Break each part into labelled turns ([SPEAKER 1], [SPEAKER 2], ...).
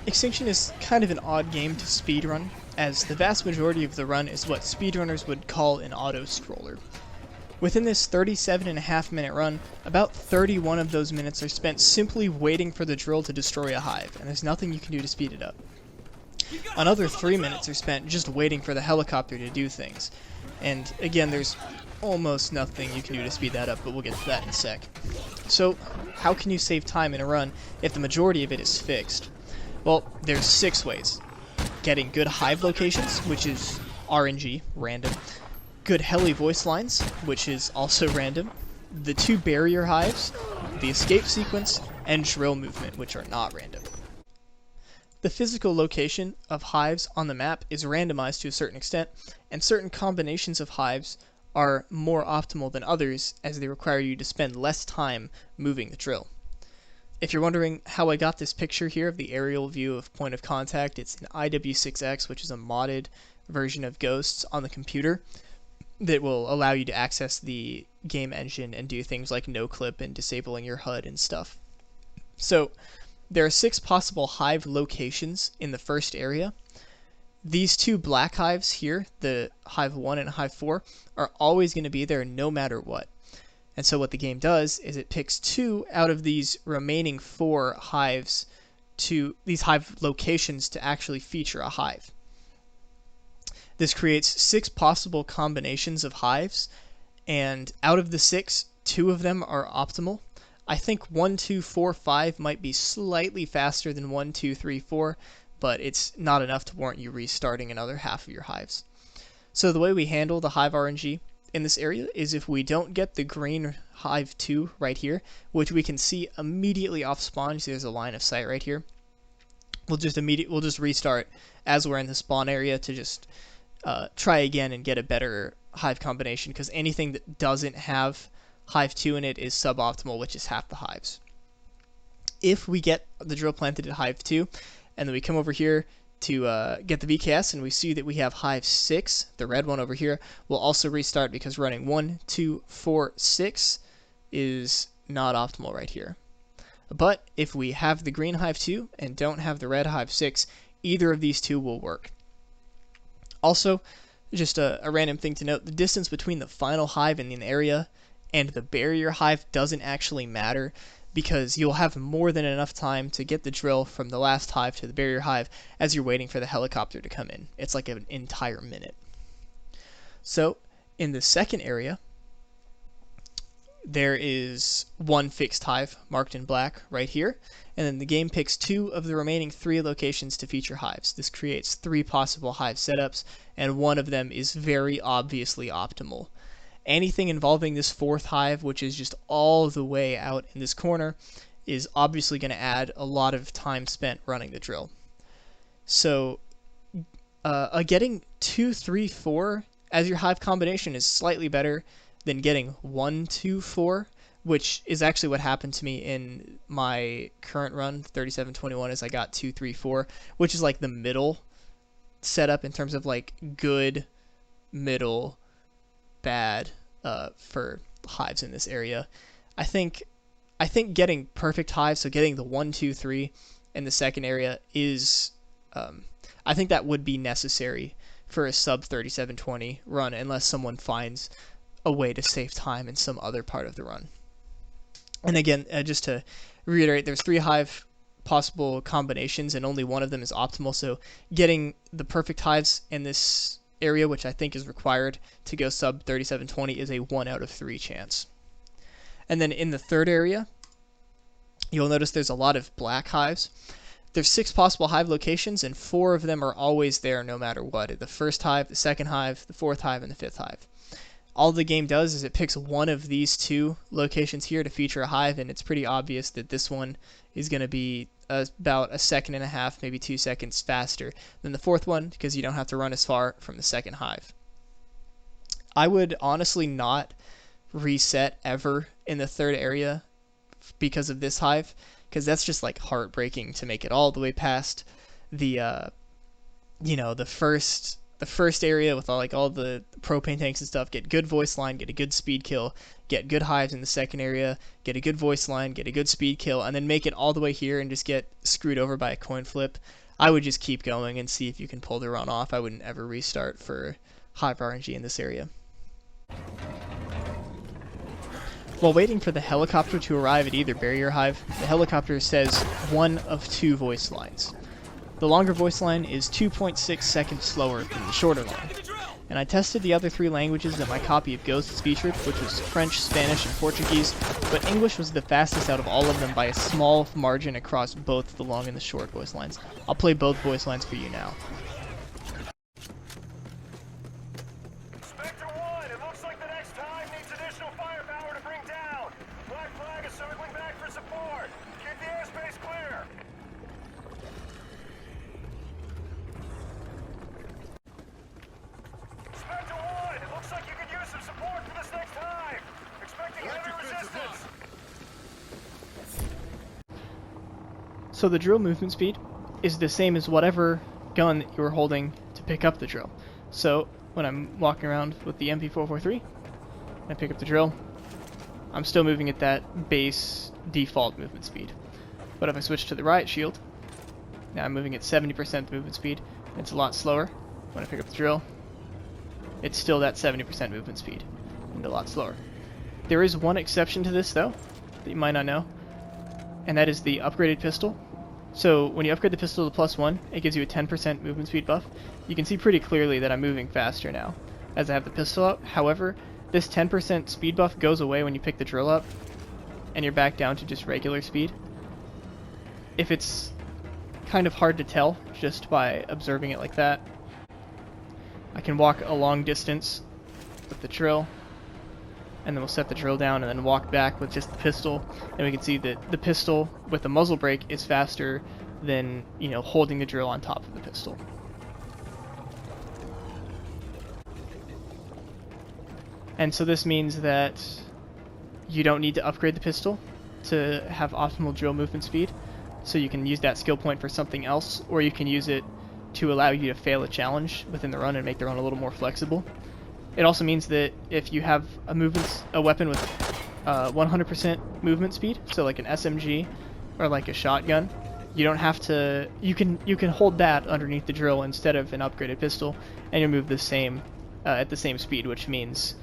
[SPEAKER 1] Extinction is kind of an odd game to speedrun, as the vast majority of the run is what speedrunners would call an auto-scroller. Within this 37.5 minute run, about 31 of those minutes are spent simply waiting for the drill to destroy a hive, and there's nothing you can do to speed it up. Another 3 minutes are spent just waiting for the helicopter to do things, and again, there's almost nothing you can do to speed that up, but we'll get to that in a sec. So, how can you save time in a run if the majority of it is fixed? Well, there's 6 ways. Getting good hive locations, which is RNG, random. Good heli voice lines, which is also random. The 2 barrier hives, the escape sequence, and drill movement, which are not random. The physical location of hives on the map is randomized to a certain extent, and certain combinations of hives are more optimal than others as they require you to spend less time moving the drill. If you're wondering how I got this picture here of the aerial view of point of contact, it's an IW6X, which is a modded version of Ghosts on the computer that will allow you to access the game engine and do things like no-clip and disabling your HUD and stuff. So, there are 6 possible hive locations in the first area. These 2 black hives here, the Hive 1 and Hive 4, are always going to be there no matter what. And so what the game does is it picks 2 out of these remaining 4 hives these hive locations to actually feature a hive. This creates 6 possible combinations of hives, and out of the 6, 2 of them are optimal. I think 1, 2, 4, 5 might be slightly faster than 1, 2, 3, 4, but it's not enough to warrant you restarting another half of your hives. So the way we handle the Hive RNG in this area is if we don't get the green Hive 2 right here, which we can see immediately off spawn, so there's a line of sight right here, we'll just restart as we're in the spawn area to just try again and get a better hive combination, because anything that doesn't have Hive 2 in it is suboptimal, which is half the hives. If we get the drill planted at Hive 2, and then we come over here to get the VKS and we see that we have Hive 6, the red one over here, we'll also restart because running 1, 2, 4, 6 is not optimal right here. But if we have the green Hive 2 and don't have the red Hive 6, either of these 2 will work. Also, just a random thing to note, the distance between the final hive in an area and the barrier hive doesn't actually matter, because you'll have more than enough time to get the drill from the last hive to the barrier hive as you're waiting for the helicopter to come in. It's like an entire minute. So, in the second area, there is 1 fixed hive marked in black right here, and then the game picks 2 of the remaining 3 locations to feature hives. This creates 3 possible hive setups, and 1 of them is very obviously optimal. Anything involving this 4th hive, which is just all the way out in this corner, is obviously going to add a lot of time spent running the drill. So, getting 2, 3, 4 as your hive combination is slightly better than getting 1, 2, 4, which is actually what happened to me in my current run, 3721, is I got 2, 3, 4, which is like the middle setup in terms of like good, middle, bad for hives in this area. I think getting perfect hives, so getting the 1, 2, 3 in the second area is, I think that would be necessary for a sub 3720 run, unless someone finds a way to save time in some other part of the run. And again, just to reiterate, there's 3 hive possible combinations, and only one of them is optimal, so getting the perfect hives in this area, which I think is required to go sub 3720, is a 1 out of 3 chance. And then in the third area, you'll notice there's a lot of black hives. There's 6 possible hive locations, and 4 of them are always there no matter what. The first hive, the second hive, the 4th hive, and the 5th hive. All the game does is it picks one of these 2 locations here to feature a hive, and it's pretty obvious that this one is going to be about 1.5 seconds, maybe 2 seconds faster than the 4th one, because you don't have to run as far from the second hive. I would honestly not reset ever in the third area because of this hive, because that's just like heartbreaking to make it all the way past the the the first area with all the propane tanks and stuff, get good voice line, get a good speed kill, get good hives in the second area, get a good voice line, get a good speed kill, and then make it all the way here and just get screwed over by a coin flip. I would just keep going and see if you can pull the run off. I wouldn't ever restart for Hive RNG in this area. While waiting for the helicopter to arrive at either barrier hive, the helicopter says one of two voice lines. The longer voice line is 2.6 seconds slower than the shorter line. And I tested the other three languages in my copy of Ghost's feature, which was French, Spanish, and Portuguese, but English was the fastest out of all of them by a small margin across both the long and the short voice lines. I'll play both voice lines for you now. So the drill movement speed is the same as whatever gun that you were holding to pick up the drill. So when I'm walking around with the MP443, I pick up the drill, I'm still moving at that base default movement speed. But if I switch to the riot shield, now I'm moving at 70% movement speed. It's a lot slower. When I pick up the drill, it's still that 70% movement speed, and a lot slower. There is one exception to this though, that you might not know, and that is the upgraded pistol. So when you upgrade the pistol to +1, it gives you a 10% movement speed buff. You can see pretty clearly that I'm moving faster now as I have the pistol up. However, this 10% speed buff goes away when you pick the drill up and you're back down to just regular speed. If it's kind of hard to tell just by observing it like that, I can walk a long distance with the drill, and then we'll set the drill down and then walk back with just the pistol, and we can see that the pistol with the muzzle brake is faster than, you know, holding the drill on top of the pistol. And so this means that you don't need to upgrade the pistol to have optimal drill movement speed, so you can use that skill point for something else, or you can use it to allow you to fail a challenge within the run and make the run a little more flexible. It also means that if you have a weapon with 100% movement speed, so like an SMG or like a shotgun, you don't have to. You can hold that underneath the drill instead of an upgraded pistol, and you move the same at the same speed, which means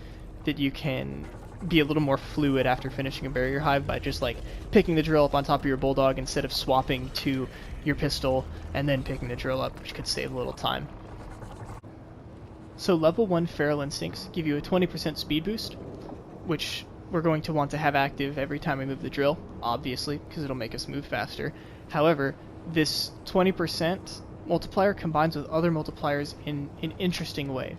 [SPEAKER 1] that you can be a little more fluid after finishing a barrier hive by just like picking the drill up on top of your bulldog instead of swapping to your pistol and then picking the drill up, which could save a little time. So level 1 Feral Instincts give you a 20% speed boost, which we're going to want to have active every time we move the drill, obviously, because it'll make us move faster. However, this 20% multiplier combines with other multipliers in an interesting way.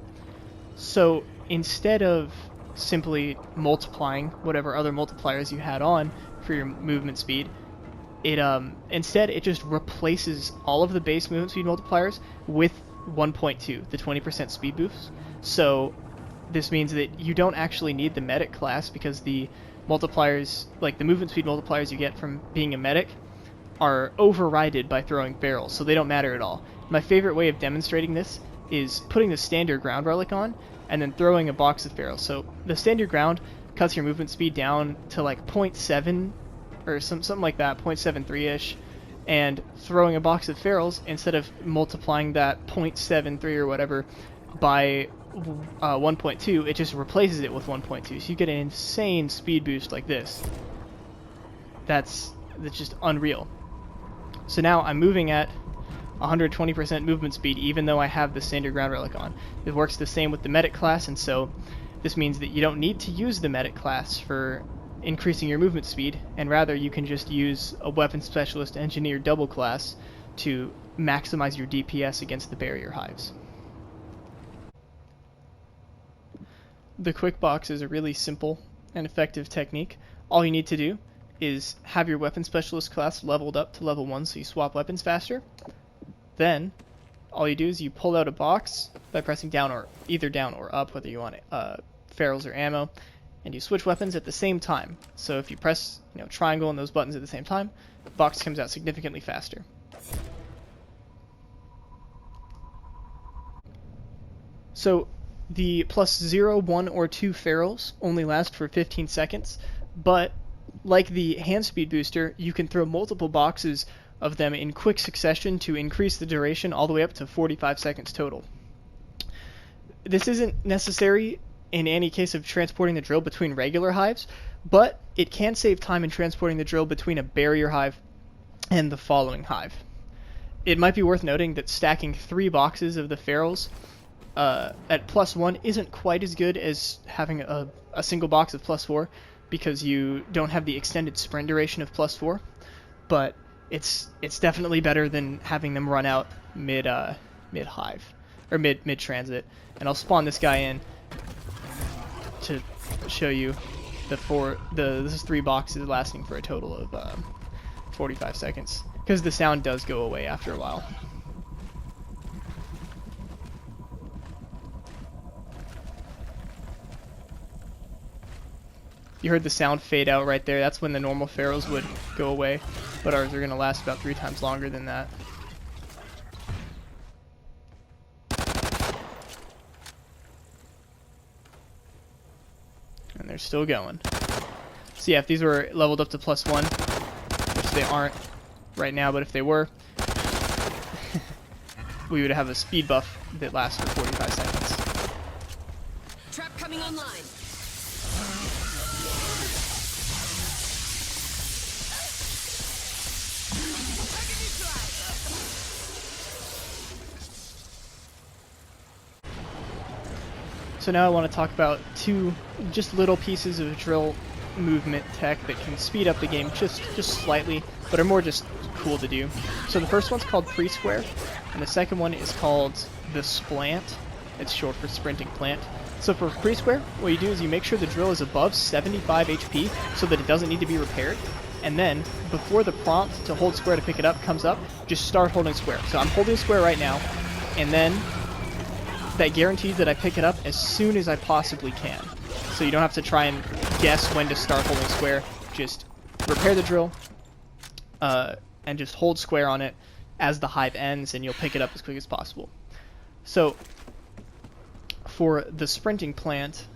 [SPEAKER 1] So instead of simply multiplying whatever other multipliers you had on for your movement speed, instead it just replaces all of the base movement speed multipliers with 1.2, the 20% speed boost. So this means that you don't actually need the medic class, because the multipliers, like the movement speed multipliers you get from being a medic, are overridden by throwing barrels, so they don't matter at all. My favorite way of demonstrating this is putting the standard ground relic on and then throwing a box of ferals. So the standard ground cuts your movement speed down to like 0.7 or something like that, 0.73ish, and throwing a box of ferals, instead of multiplying that 0.73 or whatever by 1.2, it just replaces it with 1.2, so you get an insane speed boost like this. That's just unreal. So now I'm moving at 120% movement speed even though I have the standard ground relic on. It works the same with the medic class, and so this means that you don't need to use the medic class for increasing your movement speed, and rather you can just use a weapon specialist engineer double class to maximize your DPS against the barrier hives. The Quickbox is a really simple and effective technique. All you need to do is have your weapon specialist class leveled up to level 1 so you swap weapons faster. Then all you do is you pull out a box by pressing down, or either down or up, whether you want ferals or ammo, and you switch weapons at the same time. So if you press triangle and those buttons at the same time, the box comes out significantly faster. So the plus 0, 1, or 2 ferals only last for 15 seconds, but like the hand speed booster, you can throw multiple boxes of them in quick succession to increase the duration all the way up to 45 seconds total. This isn't necessary in any case of transporting the drill between regular hives, but it can save time in transporting the drill between a barrier hive and the following hive. It might be worth noting that stacking 3 boxes of the ferals at plus 1 isn't quite as good as having a single box of plus 4, because you don't have the extended sprint duration of plus 4, but it's definitely better than having them run out mid hive or mid transit. And I'll spawn this guy in to show you this is 3 boxes lasting for a total of 45 seconds, because the sound does go away after a while. You heard the sound fade out right there. That's when the normal ferals would go away, but ours are going to last about 3 times longer than that. And they're still going. So yeah, if these were leveled up to plus 1, which they aren't right now, but if they were, we would have a speed buff that lasts for 45 seconds.
[SPEAKER 2] Trap coming online.
[SPEAKER 1] So now I want to talk about 2 just little pieces of drill movement tech that can speed up the game just slightly, but are more just cool to do. So the first one's called pre-square, and the second one is called the splant. It's short for sprinting plant. So for pre-square, what you do is you make sure the drill is above 75 HP so that it doesn't need to be repaired, and then before the prompt to hold square to pick it up comes up, just start holding square. So I'm holding square right now, and then that guarantees that I pick it up as soon as I possibly can. So you don't have to try and guess when to start holding square. Just repair the drill and just hold square on it as the hive ends, and you'll pick it up as quick as possible. So for the sprinting plant,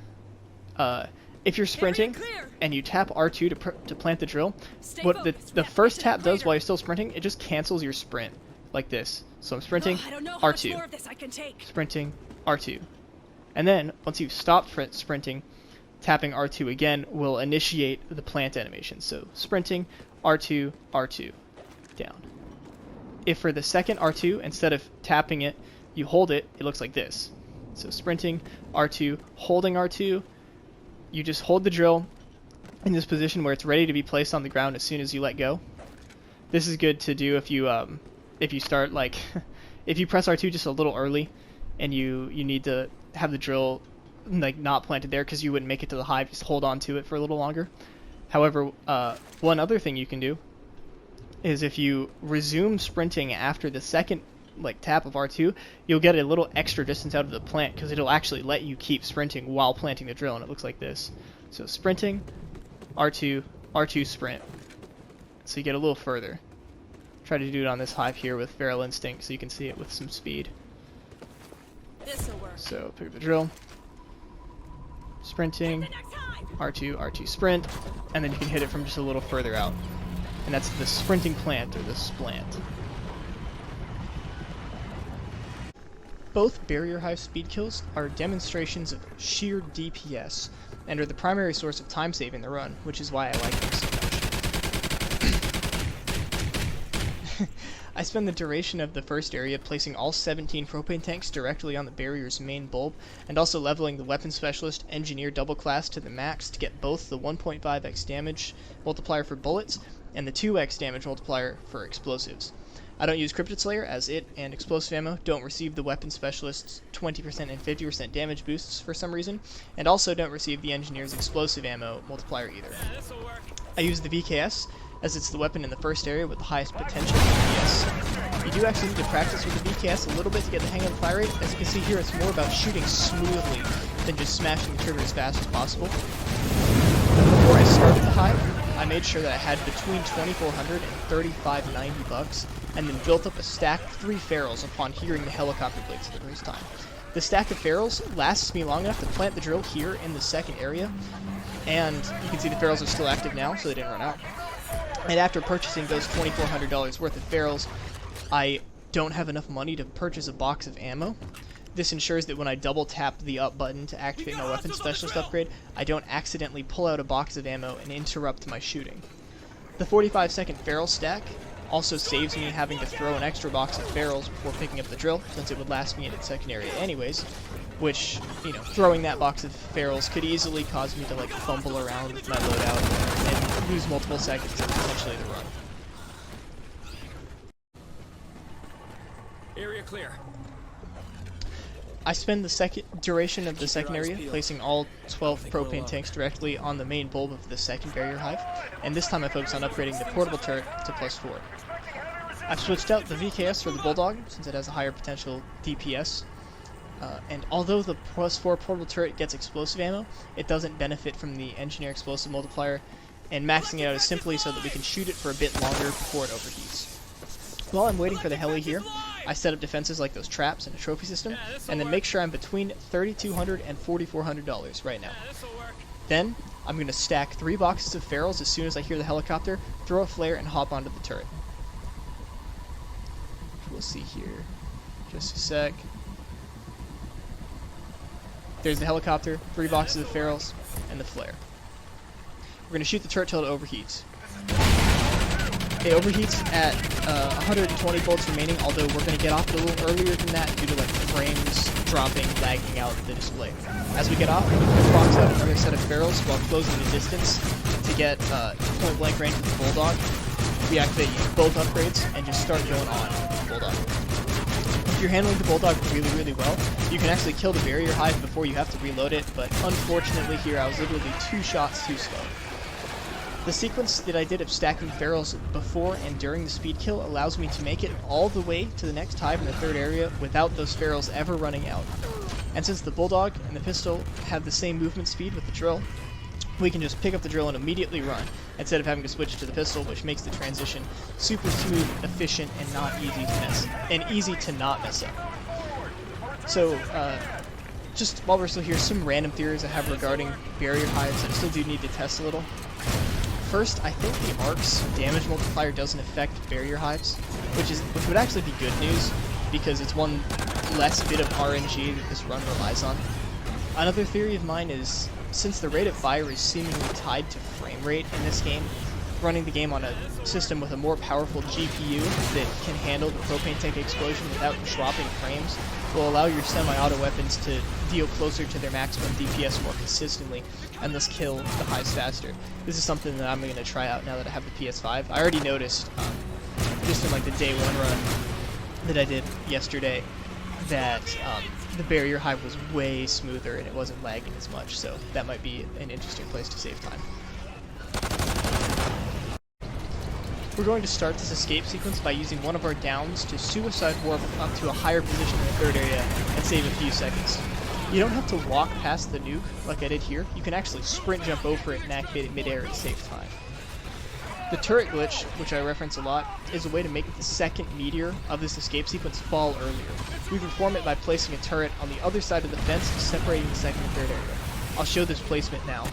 [SPEAKER 1] if you're sprinting and you tap R2 to plant the drill, what the first tap does while you're still sprinting, it just cancels your sprint like this. So I'm sprinting, R2, sprinting, R2. And then, once you've stopped sprinting, tapping R2 again will initiate the plant animation. So sprinting, R2, R2, down. If for the second R2, instead of tapping it, you hold it, it looks like this. So sprinting, R2, holding R2, you just hold the drill in this position where it's ready to be placed on the ground as soon as you let go. This is good to do if you start, like, if you press R2 just a little early and you need to have the drill like not planted there because you wouldn't make it to the hive, just hold on to it for a little longer. However, one other thing you can do is if you resume sprinting after the second tap of R2, you'll get a little extra distance out of the plant because it'll actually let you keep sprinting while planting the drill, and it looks like this. So sprinting, R2, R2 sprint. So you get a little further. Try to do it on this hive here with Feral Instinct so you can see it with some speed.
[SPEAKER 2] This'll work.
[SPEAKER 1] So pick up the drill, sprinting, R2, R2 sprint, and then you can hit it from just a little further out. And that's the sprinting plant, or the splant. Both barrier hive speed kills are demonstrations of sheer DPS, and are the primary source of time saving the run, which is why I like them so much. I spend the duration of the first area placing all 17 propane tanks directly on the barrier's main bulb, and also leveling the weapon specialist engineer double class to the max to get both the 1.5x damage multiplier for bullets and the 2x damage multiplier for explosives. I don't use Cryptid Slayer, as it and explosive ammo don't receive the weapon specialist's 20% and 50% damage boosts for some reason, and also don't receive the engineer's explosive ammo multiplier either. I use the VKS, as it's the weapon in the first area with the highest potential DPS. You do actually need to practice with the VKS a little bit to get the hang of the fire rate. As you can see here, it's more about shooting smoothly than just smashing the trigger as fast as possible. Before I started the hive, I made sure that I had between 2,400 and 3,590 bucks, and then built up a stack of 3 ferals upon hearing the helicopter blades for the first time. The stack of ferals lasts me long enough to plant the drill here in the second area, and you can see the ferals are still active now, so they didn't run out. And after purchasing those $2,400 worth of ferals, I don't have enough money to purchase a box of ammo. This ensures that when I double tap the up button to activate my weapon specialist upgrade, I don't accidentally pull out a box of ammo and interrupt my shooting. The 45-second feral stack also saves me having to throw an extra box of ferals before picking up the drill, since it would last me in its second area anyways, which, you know, throwing that box of ferals could easily cause me to like fumble around with my loadout and lose multiple seconds of potentially the run.
[SPEAKER 3] Area clear.
[SPEAKER 1] I spend the second duration of the second area placing all 12 propane tanks directly on the main bulb of the second barrier hive, and this time I focus on upgrading the portable turret to +4. I've switched out the VKS for the Bulldog since it has a higher potential DPS, and although the +4 portable turret gets explosive ammo, it doesn't benefit from the engineer explosive multiplier, and maxing it out is simply so that we can shoot it for a bit longer before it overheats. While I'm waiting for the heli here, I set up defenses like those traps and a trophy system, and then make sure I'm between $3,200 and $4,400 right now. Then, I'm going to stack 3 boxes of ferals as soon as I hear the helicopter, throw a flare, and hop onto the turret. We'll see here. Just a sec. There's the helicopter, 3 boxes of ferals, and the flare. We're going to shoot the turret till it overheats. It overheats at 120 volts remaining, although we're going to get off it a little earlier than that due to like frames dropping, lagging out the display. As we get off, we'll box out another set of ferals while closing the distance to get point blank range with the Bulldog. We activate both upgrades and just start going on with the Bulldog. If you're handling the Bulldog really, really well, you can actually kill the barrier hive before you have to reload it, but unfortunately here I was literally 2 shots too slow. The sequence that I did of stacking ferals before and during the speed kill allows me to make it all the way to the next hive in the third area without those ferals ever running out. And since the Bulldog and the pistol have the same movement speed with the drill, we can just pick up the drill and immediately run, instead of having to switch to the pistol, which makes the transition super smooth, efficient, and easy to not mess up. So, just while we're still here, some random theories I have regarding barrier hives that I still do need to test a little. First, I think the Ark's damage multiplier doesn't affect barrier hives, which would actually be good news, because it's one less bit of RNG that this run relies on. Another theory of mine is, since the rate of fire is seemingly tied to frame rate in this game, running the game on a system with a more powerful GPU that can handle the propane tank explosion without dropping frames will allow your semi-auto weapons to deal closer to their maximum DPS more consistently and thus kill the hives faster. This is something that I'm going to try out now that I have the PS5. I already noticed, just in like the day 1 run that I did yesterday, that the barrier hive was way smoother and it wasn't lagging as much, so that might be an interesting place to save time. We're going to start this escape sequence by using one of our downs to suicide warp up to a higher position in the third area and save a few seconds. You don't have to walk past the nuke like I did here, you can actually sprint jump over it and activate it mid-air to save time. The turret glitch, which I reference a lot, is a way to make the second meteor of this escape sequence fall earlier. We perform it by placing a turret on the other side of the fence, separating the second and third area. I'll show this placement now.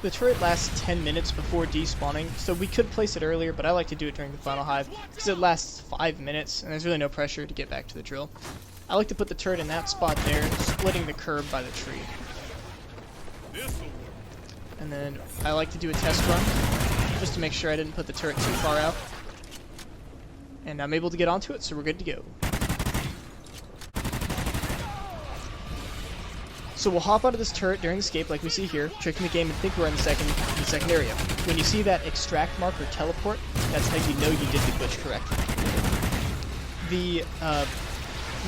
[SPEAKER 1] The turret lasts 10 minutes before despawning, so we could place it earlier, but I like to do it during the final hive because it lasts 5 minutes and there's really no pressure to get back to the drill. I like to put the turret in that spot there, splitting the curb by the tree. And then I like to do a test run, just to make sure I didn't put the turret too far out. And I'm able to get onto it, so we're good to go. So we'll hop out of this turret during escape like we see here, tricking the game and think we're in the second area. When you see that extract mark or teleport, that's how you know you did the glitch correctly. The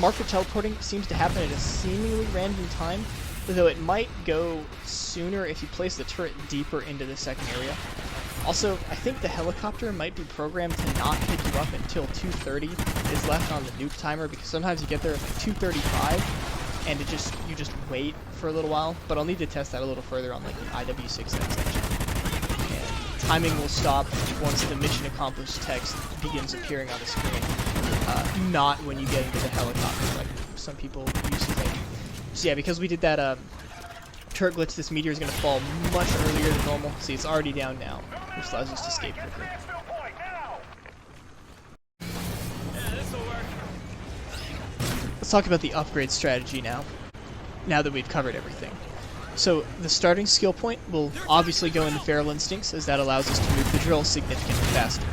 [SPEAKER 1] mark for teleporting seems to happen at a seemingly random time, though it might go sooner if you place the turret deeper into the second area. Also, I think the helicopter might be programmed to not pick you up until 2:30 is left on the nuke timer, because sometimes you get there at like 2:35 and you just wait for a little while, but I'll need to test that a little further on like the IW6 section. And timing will stop once the mission accomplished text begins appearing on the screen, not when you get into the helicopter, like some people used to think. So yeah, because we did that turret glitch, this meteor is going to fall much earlier than normal. See, it's already down now, which allows us to escape quicker. Let's talk about the upgrade strategy now that we've covered everything. So the starting skill point will obviously go into Feral Instincts, as that allows us to move the drill significantly faster.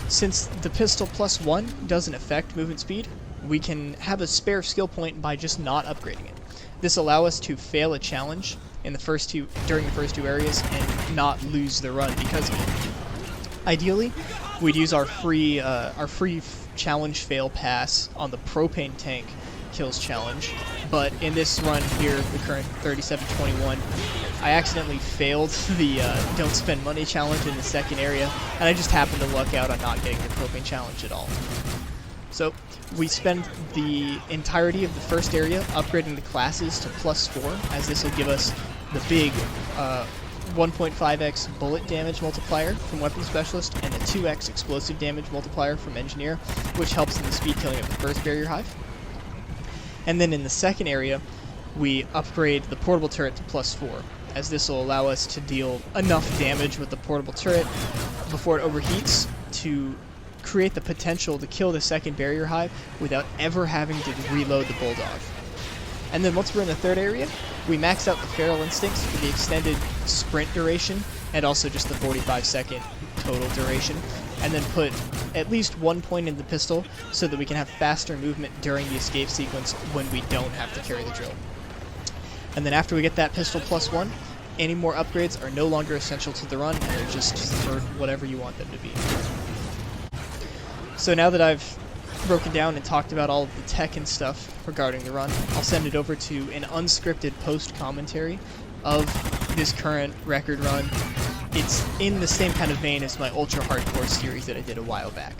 [SPEAKER 1] Since the pistol +1 doesn't affect movement speed, we can have a spare skill point by just not upgrading it. This allows us to fail a challenge during the first two areas and not lose the run because of it. Ideally, we'd use our free challenge fail pass on the propane tank kills challenge, but in this run here, the current 37:21, I accidentally failed the don't spend money challenge in the second area, and I just happened to luck out on not getting the propane challenge at all. So we spend the entirety of the first area upgrading the classes to +4, as this will give us the big 1.5x bullet damage multiplier from Weapon Specialist and the 2x explosive damage multiplier from Engineer, which helps in the speed killing of the first barrier hive. And then in the second area, we upgrade the portable turret to +4, as this will allow us to deal enough damage with the portable turret before it overheats to create the potential to kill the second barrier hive without ever having to reload the Bulldog. And then once we're in the third area, we max out the Feral Instincts for the extended sprint duration and also just the 45-second total duration, and then put at least 1 point in the pistol so that we can have faster movement during the escape sequence when we don't have to carry the drill. And then after we get that pistol +1, any more upgrades are no longer essential to the run, and they're just for whatever you want them to be. So now that I've broken down and talked about all of the tech and stuff regarding the run, I'll send it over to an unscripted post-commentary of this current record run. It's in the same kind of vein as my Ultra Hardcore series that I did a while back.